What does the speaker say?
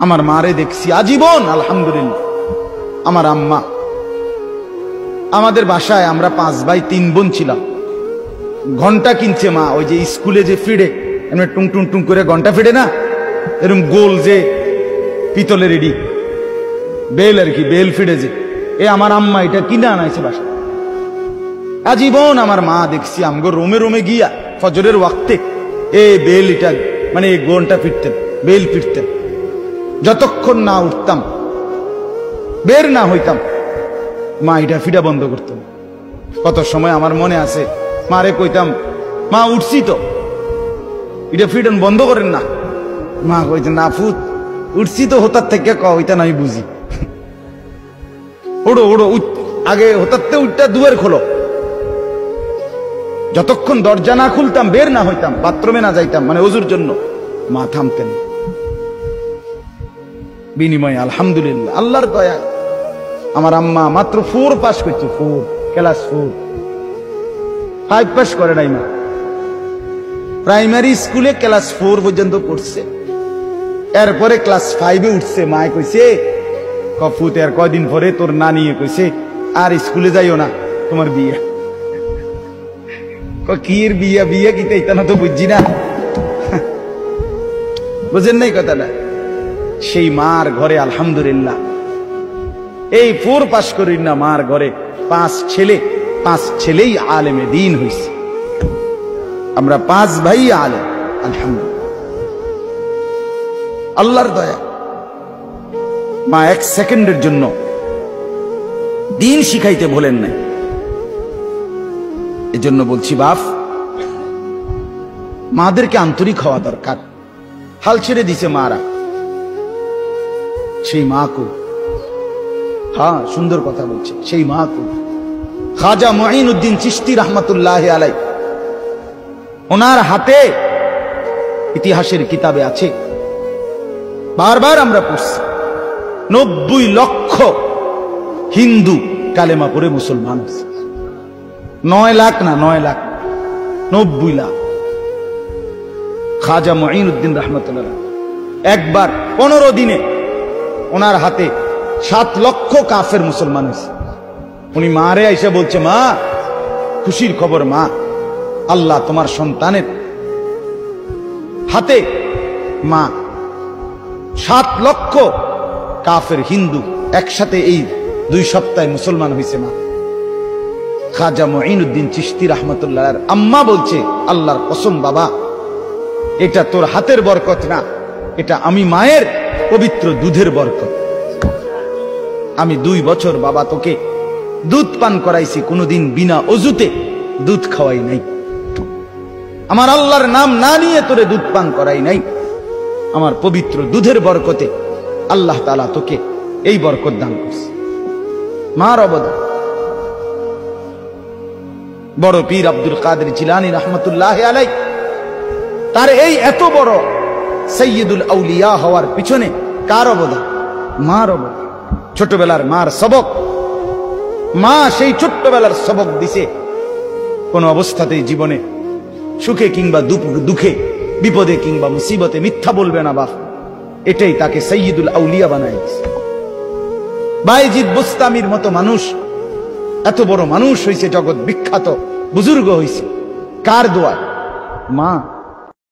আমার মারে দেখছি আজীবন আলহামদুলিল্লাহ। আমার আম্মা, আমাদের বাসায় আমরা 5 ভাই 3 বোন ছিলাম। ঘন্টা কিনছে মা, ওই যে স্কুলে যে ফিডে এমনি টুং টুং টুং করে ঘন্টা ফিডে না, এরকম গোল যে পিতলের রেডি বেল আর কি, বেল ফিডে যে, আমার আম্মা এটা কিনে আনাইছে বাসা। আজীবন আমার মা দেখছি আমগো রোমে রোমে গিয়া ফজরের ওয়াক্তে বেল এটা মানে ঘন্টা ফিরতেন, বেল ফিরতেন। যতক্ষণ না উঠতাম, বের না হইতাম, মা এটা ফিডা বন্ধ করতেন। কত সময় আমার মনে আছে মারে কইতাম, মা উঠছি তো, এটা ফিডন বন্ধ করেন না। মা কইতেন, না ফুত উঠছি তো, হোতার থেকে কইতেন আমি বুঝি, ওড়ো ওড়ো আগে হোতারতে উঠটা দুয়ার খোলো। যতক্ষণ দরজা না খুলতাম, বের না হইতাম, বাথরুমে না যাইতাম, মানে ওযুর জন্য, মা থামতেন। বিনিময়ে আলহামদুলিল্লাহ আল্লাহর দয়া, আমার আম্মা মাত্র 4 পাস করছে, 4 ক্লাস 4, 5 পাস করে নাই। মা প্রাইমারি স্কুলে ক্লাস 4 পর্যন্ত পড়ছে, এরপরে ক্লাস 5-এ উঠছে। মায় কইছে, কফুত এর কয়দিন পরে তোর নানি কইছে আর স্কুলে যাইও না, তোমার বিয়ে। কির বিয়া, বিয়ে কিতে এটা না তো বুঝছি না, বুঝেন নাই কথাটা। সেই মার ঘরে আলহামদুলিল্লাহ এই 4 পাস করি না, মার ঘরে 5 ছেলে, 5 ছেলেই আলেমে দ্বীন হইছে। আমরা 5 ভাই আলেম, আলহামদুলিল্লাহ আল্লাহর দয়া। মা 1 সেকেন্ডের জন্য দ্বীন শিখাইতে ভোলেন নাই। এজন্য বলছি বাপ, মাদেরকে আন্তরিক হওয়া দরকার। হাল ছেড়ে দিছে মারা, সেই মা কো, হ্যাঁ সুন্দর কথা বলছে, সেই মা কো। খাজা মুঈনুদ্দিন চিশতি রহমাতুল্লাহি আলাইহি, ওনার হাতে ইতিহাসের কিতাবে আছে, বারবার আমরা পড়ছি, 90 লক্ষ হিন্দু কালেমা পড়ে মুসলমান হয়েছে। 9 লাখ না, 9 লাখ, 90 লাখ। খাজা মুঈনুদ্দিন রহমাতুল্লাহ একবার 15 দিনে ওনার হাতে 7 লক্ষ কাফের মুসলমান হয়েছে। উনি মারে আইসা বলছে, মা খুশির খবর মা, আল্লাহ তোমার সন্তানের হাতে মা 7 লক্ষ কাফের হিন্দু একসাথে এই 2 সপ্তাহে মুসলমান হয়েছে। মা খাজা মুঈনুদ্দিন চিশতি রহমাতুল্লাহর আম্মা বলছে, আল্লাহর কসম বাবা, এটা তোর হাতের বরকত না, এটা আমি মায়ের পবিত্র দুধের বরকত। আমি 2 বছর বাবা তোকে দুধ পান করাইছি, কোনোদিন বিনা অজুতে দুধ খাওয়াই নাই, আমার আল্লাহর নাম না নিয়ে তোরে দুধ পান করাই নাই। আমার পবিত্র দুধের বরকতে আল্লাহ তাআলা তোকে এই বরকত দান করছে। মার অবদান। বড় পীর আব্দুল কাদের জিলানী রহমাতুল্লাহি আলাইহি, তার এই এত বড় সাইয়্যিদুল আউলিয়া হওয়ার পিছনে কার অবদান? মার অবদান। ছোটবেলার মার সবক, মা সেই ছোট্টবেলার সবক দিছে, কোন অবস্থাতেই জীবনে সুখে কিংবা দুঃখে, বিপদে কিংবা মুসিবতে মিথ্যা বলবে না বাপ। এটাই তাকে সাইয়্যিদুল আউলিয়া বানায় দিয়েছে। বায়েজিদ বুস্তামির মতো মানুষ, এত বড় মানুষ হয়েছে, জগৎ বিখ্যাত বুজুর্গ হয়েছে, কার দোয়া? মা।